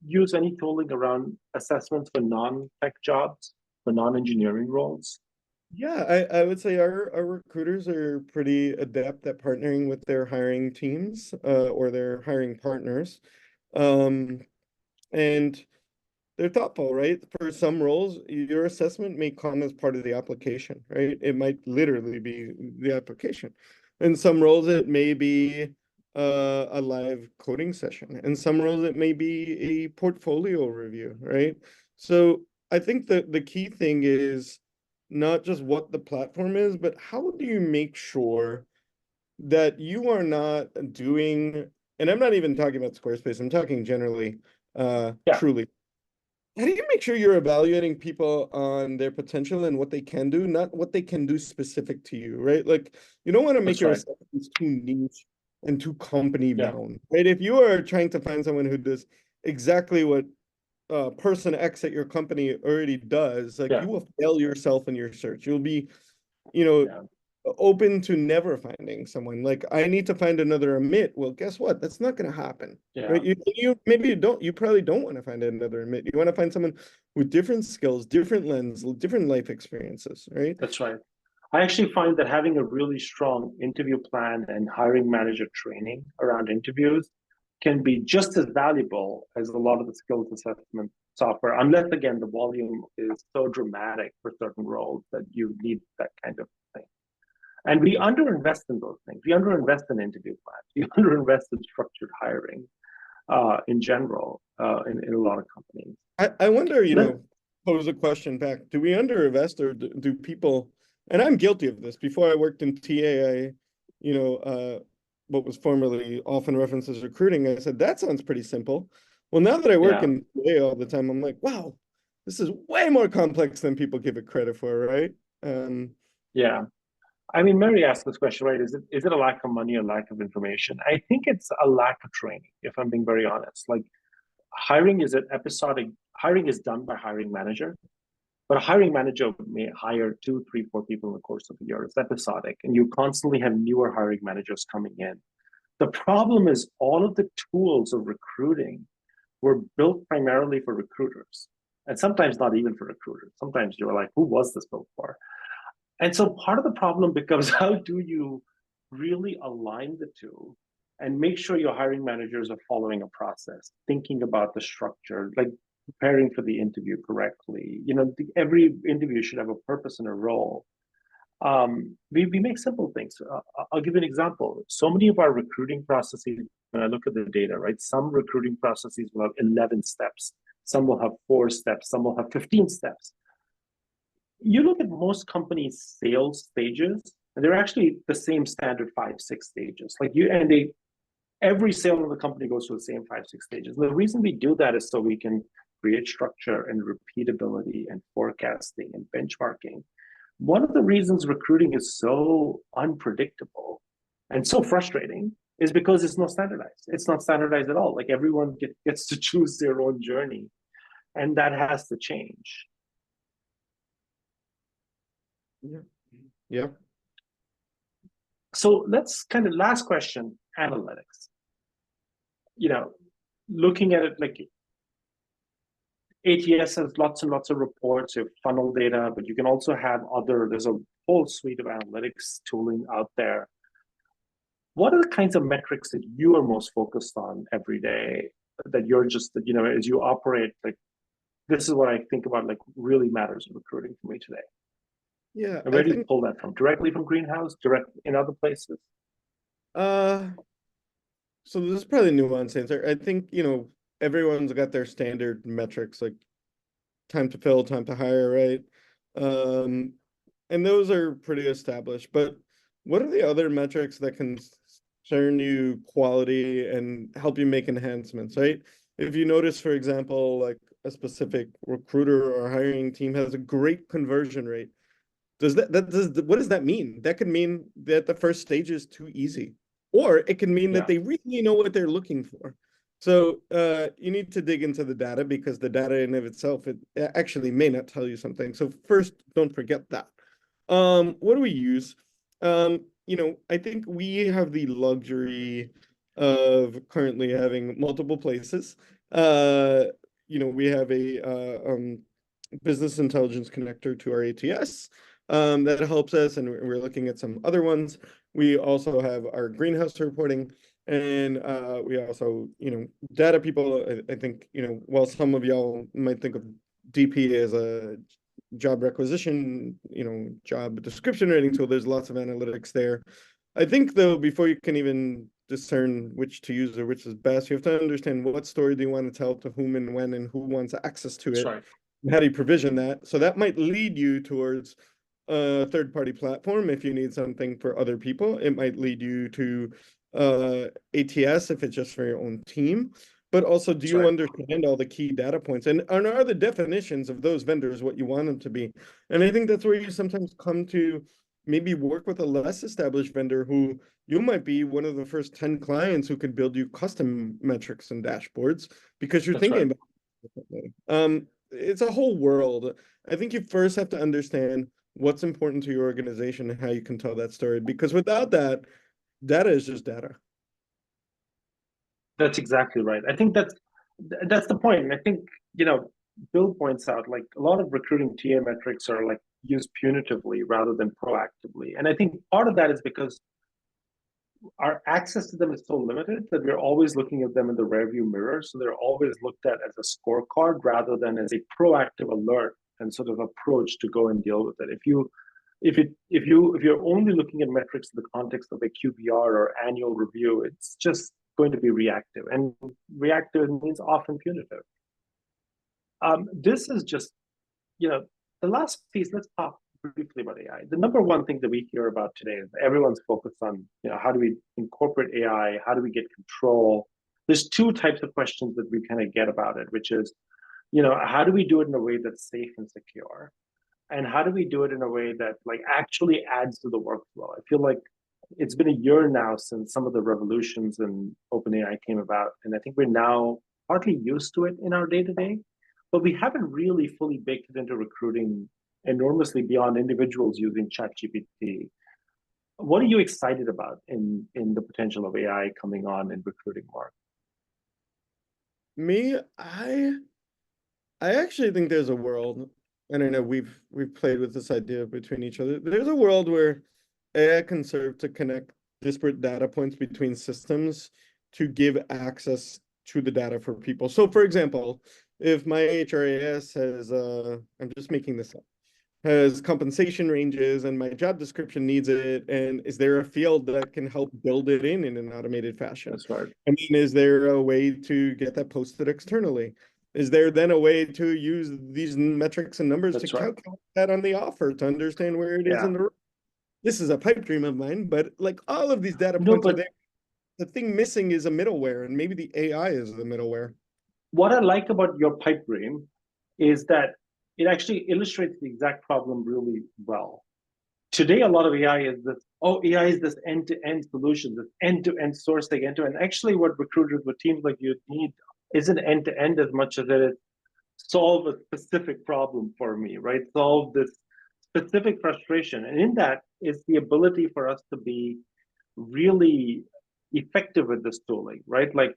use any tooling around assessments for non-tech jobs, for non-engineering roles? Yeah, I would say our recruiters are pretty adept at partnering with their hiring teams or their hiring partners. Um, and they're thoughtful, right? For some roles, your assessment may come as part of the application, right? It might literally be the application. In some roles, it may be a live coding session. In some roles, it may be a portfolio review, right? So I think that the key thing is not just what the platform is, but how do you make sure that you are not doing and I'm not even talking about Squarespace, I'm talking generally, Yeah, truly. How do you make sure you're evaluating people on their potential and what they can do, not what they can do specific to you, right? Like, you don't want to make that's your right. assessments too niche and too company Yeah, bound, right? If you are trying to find someone who does exactly what person X at your company already does, like yeah, you will fail yourself in your search. You'll be, you know, yeah, open to never finding someone. Like I need to find another Amit. Well, guess what? That's not going to happen, yeah. right? You maybe you don't. You probably don't want to find another Amit. You want to find someone with different skills, different lens, different life experiences, right? That's right. I actually find that having a really strong interview plan and hiring manager training around interviews can be just as valuable as a lot of the skills assessment software, unless again the volume is so dramatic for certain roles that you need that kind of thing. And we underinvest in those things. We underinvest in interview plans. We underinvest in structured hiring in general in a lot of companies. I wonder, Let, pose a question back. Do we underinvest or do people, and I'm guilty of this. Before I worked in TA, what was formerly often referenced as recruiting, I said, that sounds pretty simple. Well, now that I work yeah, in TA all the time, I'm like, wow, this is way more complex than people give it credit for, right? Um, yeah. I mean, Mary asked this question, right? Is it a lack of money or lack of information? I think it's a lack of training, if I'm being very honest. Like hiring is an episodic, hiring is done by hiring manager, but a hiring manager may hire two, three, four people in the course of a year. It's episodic, and you constantly have newer hiring managers coming in. The problem is all of the tools of recruiting were built primarily for recruiters, and sometimes not even for recruiters. Sometimes you're like, who was this built for? And so part of the problem becomes how do you really align the two and make sure your hiring managers are following a process, thinking about the structure, like preparing for the interview correctly. Every interview should have a purpose and a role. We make simple things. I'll give you an example. So many of our recruiting processes, when I look at the data, right, some recruiting processes will have 11 steps, some will have 4 steps, some will have 15 steps. You look at most companies' sales stages, and they're actually the same standard 5, 6 stages. Every sale of the company goes through the same 5, 6 stages. And the reason we do that is so we can create structure and repeatability and forecasting and benchmarking. One of the reasons recruiting is so unpredictable and so frustrating is because it's not standardized. It's not standardized at all. Like everyone gets to choose their own journey, and that has to change. yeah. Yeah. So let's kind of last question, analytics. Looking at it like ATS has lots and lots of reports, you have funnel data, but you can also have there's a whole suite of analytics tooling out there. What are the kinds of metrics that you are most focused on every day that you're just, as you operate, like, this is what I think about, like, really matters in recruiting for me today. Yeah, And I where do you think pull that from? Directly from Greenhouse, direct in other places? uh so this is probably a nuanced answer. I think, everyone's got their standard metrics like time to fill, time to hire, right? Um, and those are pretty established. But what are the other metrics that concern you quality and help you make enhancements, right? If you notice, for example, like a specific recruiter or hiring team has a great conversion rate, what does that mean? That could mean that the first stage is too easy, or it can mean that Yeah, they really know what they're looking for. So you need to dig into the data because the data in of itself, it actually may not tell you something. So first, don't forget that. What do we use? I think we have the luxury of currently having multiple places. We have a business intelligence connector to our ATS that helps us, and we're looking at some other ones. We also have our greenhouse reporting, and we also, data people. I think, while some of y'all might think of DP as a job requisition, job description writing tool, there's lots of analytics there. I think though, before you can even discern which to use or which is best, you have to understand what story do you want to tell to whom and when and who wants access to that's it. right. How do you provision that? So that might lead you towards a third-party platform if you need something for other people. It might lead you to ATS if it's just for your own team, but also do That's you right. understand all the key data points and are the definitions of those vendors what you want them to be? And I think that's where you sometimes come to maybe work with a less established vendor who you might be one of the first 10 clients who could build you custom metrics and dashboards because you're That's thinking right. about it differently. It's a whole world. I think you first have to understand what's important to your organization and how you can tell that story. Because without that, data is just data. That's exactly right. I think that's the point. And I think, Bill points out like a lot of recruiting TA metrics are like used punitively rather than proactively. And I think part of that is because our access to them is so limited that we're always looking at them in the rearview mirror. So they're always looked at as a scorecard rather than as a proactive alert and sort of approach to go and deal with it. If you're only looking at metrics in the context of a QBR or annual review, it's just going to be reactive, and reactive means often punitive. This is just, the last piece. Let's talk briefly about AI. The number one thing that we hear about today is everyone's focused on, how do we incorporate AI? How do we get control? There's two types of questions that we kind of get about it, which is, how do we do it in a way that's safe and secure? And how do we do it in a way that like actually adds to the workflow? I feel like it's been a year now since some of the revolutions in OpenAI came about, and I think we're now partly used to it in our day to day, but we haven't really fully baked it into recruiting enormously beyond individuals using ChatGPT. What are you excited about in the potential of AI coming on in recruiting, Mark? Me, I actually think there's a world, and I know we've played with this idea between each other. There's a world where AI can serve to connect disparate data points between systems to give access to the data for people. So for example, if my HRIS has I'm just making this up, has compensation ranges and my job description needs it, and is there a field that can help build it in an automated fashion? That's right. I mean, is there a way to get that posted externally? Is there then a way to use these metrics and numbers to That's right. calculate that on the offer to understand where it is Yeah. in the this is a pipe dream of mine, but like all of these data No, points are but there. The thing missing is a middleware, and maybe the AI is the middleware. what I like about your pipe dream is that it actually illustrates the exact problem really well. Today, a lot of AI is this, AI is this end-to-end solution, this end-to-end sourcing, end-to-end. Actually, what recruiters with teams like you need isn't end-to-end as much as it is solve a specific problem for me, right? Solve this specific frustration. And in that is the ability for us to be really effective with this tooling, right? Like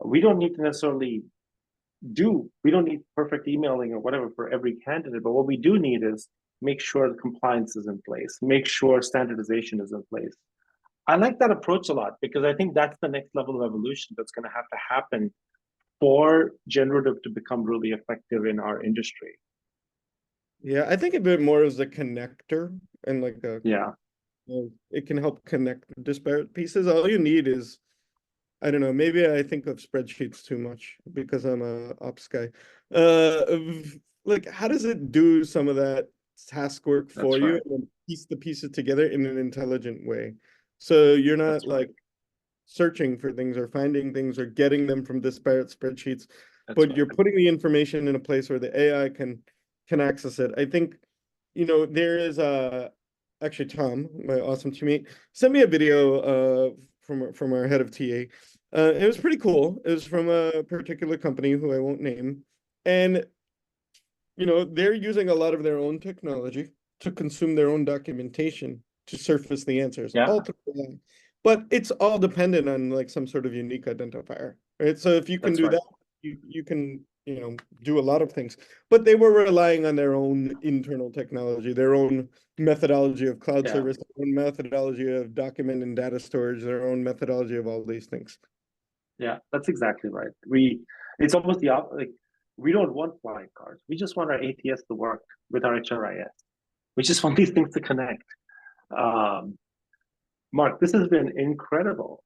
we don't need to necessarily we don't need perfect emailing or whatever for every candidate, but what we do need is make sure the compliance is in place, make sure standardization is in place. I like that approach a lot because I think that's the next level of evolution that's going to have to happen for generative to become really effective in our industry. Yeah, I think of it more as a connector and like a Yeah, it can help connect disparate pieces. All you need is, I don't know, maybe I think of spreadsheets too much because I'm a ops guy. Like how does it do some of that task work for that's you right. and then piece the pieces together in an intelligent way? So you're not That's right. like searching for things or finding things or getting them from disparate spreadsheets, That's but right. you're putting the information in a place where the AI can access it. I think, there is actually Tom, my awesome teammate, sent me a video from our head of TA. It was pretty cool. It was from a particular company who I won't name. And they're using a lot of their own technology to consume their own documentation to surface the answers. Yeah, Ultimately, but it's all dependent on like some sort of unique identifier, right? So if you can that's do right. that, you can, do a lot of things. But they were relying on their own internal technology, their own methodology of cloud Yeah, service, their own methodology of document and data storage, their own methodology of all these things. yeah, that's exactly right. It's almost like we don't want flying cars. We just want our ATS to work with our HRIS. We just want these things to connect. Um, Mark, this has been an incredible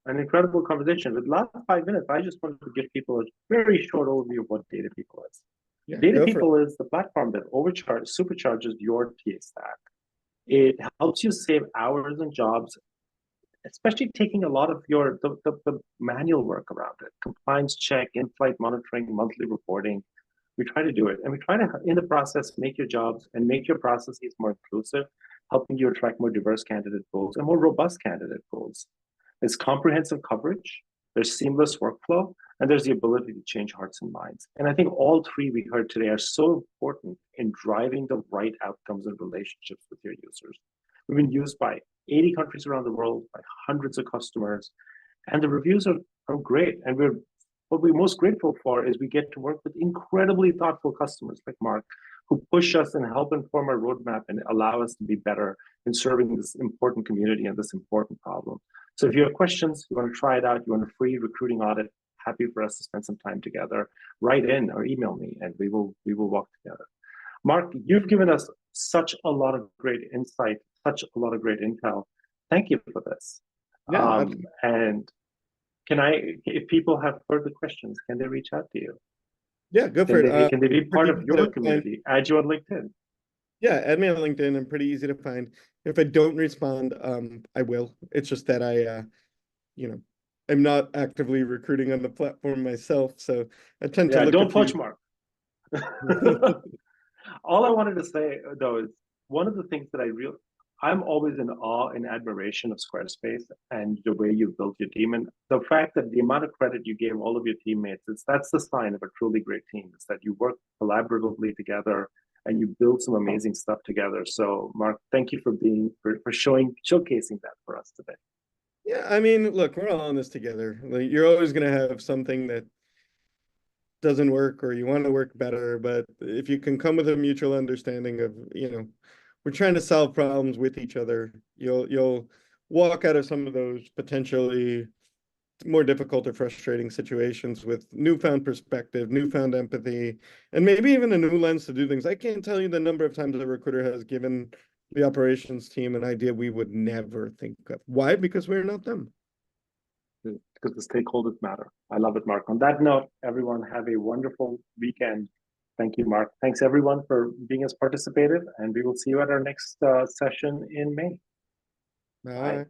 conversation. With the last 5 minutes, I just wanted to give people a very short overview of what Data People is. Yeah, Data go for it. People is the platform that supercharges your TA stack. It helps you save hours and jobs especially taking a lot of the manual work around it, compliance check, in-flight monitoring, monthly reporting. We try to do it, and we try to, in the process, make your jobs and make your processes more inclusive, helping you attract more diverse candidate pools and more robust candidate pools. There's comprehensive coverage, there's seamless workflow, and there's the ability to change hearts and minds. And I think all three we heard today are so important in driving the right outcomes and relationships with your users. We've been used by 80 countries around the world, by hundreds of customers, and the reviews are great. And what we're most grateful for is we get to work with incredibly thoughtful customers like Mark, who push us and help inform our roadmap and allow us to be better in serving this important community and this important problem. So if you have questions, you want to try it out, you want a free recruiting audit, happy for us to spend some time together, write in or email me, and we will walk together. Mark, you've given us such a lot of great insight, such a lot of great intel. Thank you for this. Yeah, and if people have further questions, can they reach out to you? yeah, go for it. Can they be part of your community? Add you on LinkedIn. Yeah, add me on LinkedIn. I'm pretty easy to find. If I don't respond, I will. It's just that I'm not actively recruiting on the platform myself, so I tend to look. Don't poach Mark. All I wanted to say though is one of the things that I'm always in awe and admiration of Squarespace and the way you built your team, and the fact that the amount of credit you gave all of your teammates, that's the sign of a truly great team. Is that you work collaboratively together and you build some amazing stuff together. So Mark, thank you for showcasing that for us today. Yeah, I mean, look, we're all in this together. Like, you're always gonna have something that doesn't work or you want to work better, but if you can come with a mutual understanding of, we're trying to solve problems with each other, you'll walk out of some of those potentially more difficult or frustrating situations with newfound perspective, newfound empathy, and maybe even a new lens to do things. I can't tell you the number of times a recruiter has given the operations team an idea we would never think of. Why? Because we're not them. Because the stakeholders matter. I love it, Mark. On that note, everyone have a wonderful weekend. Thank you, Mark. Thanks everyone for being as participative, and we will see you at our next session in May. Bye. Bye.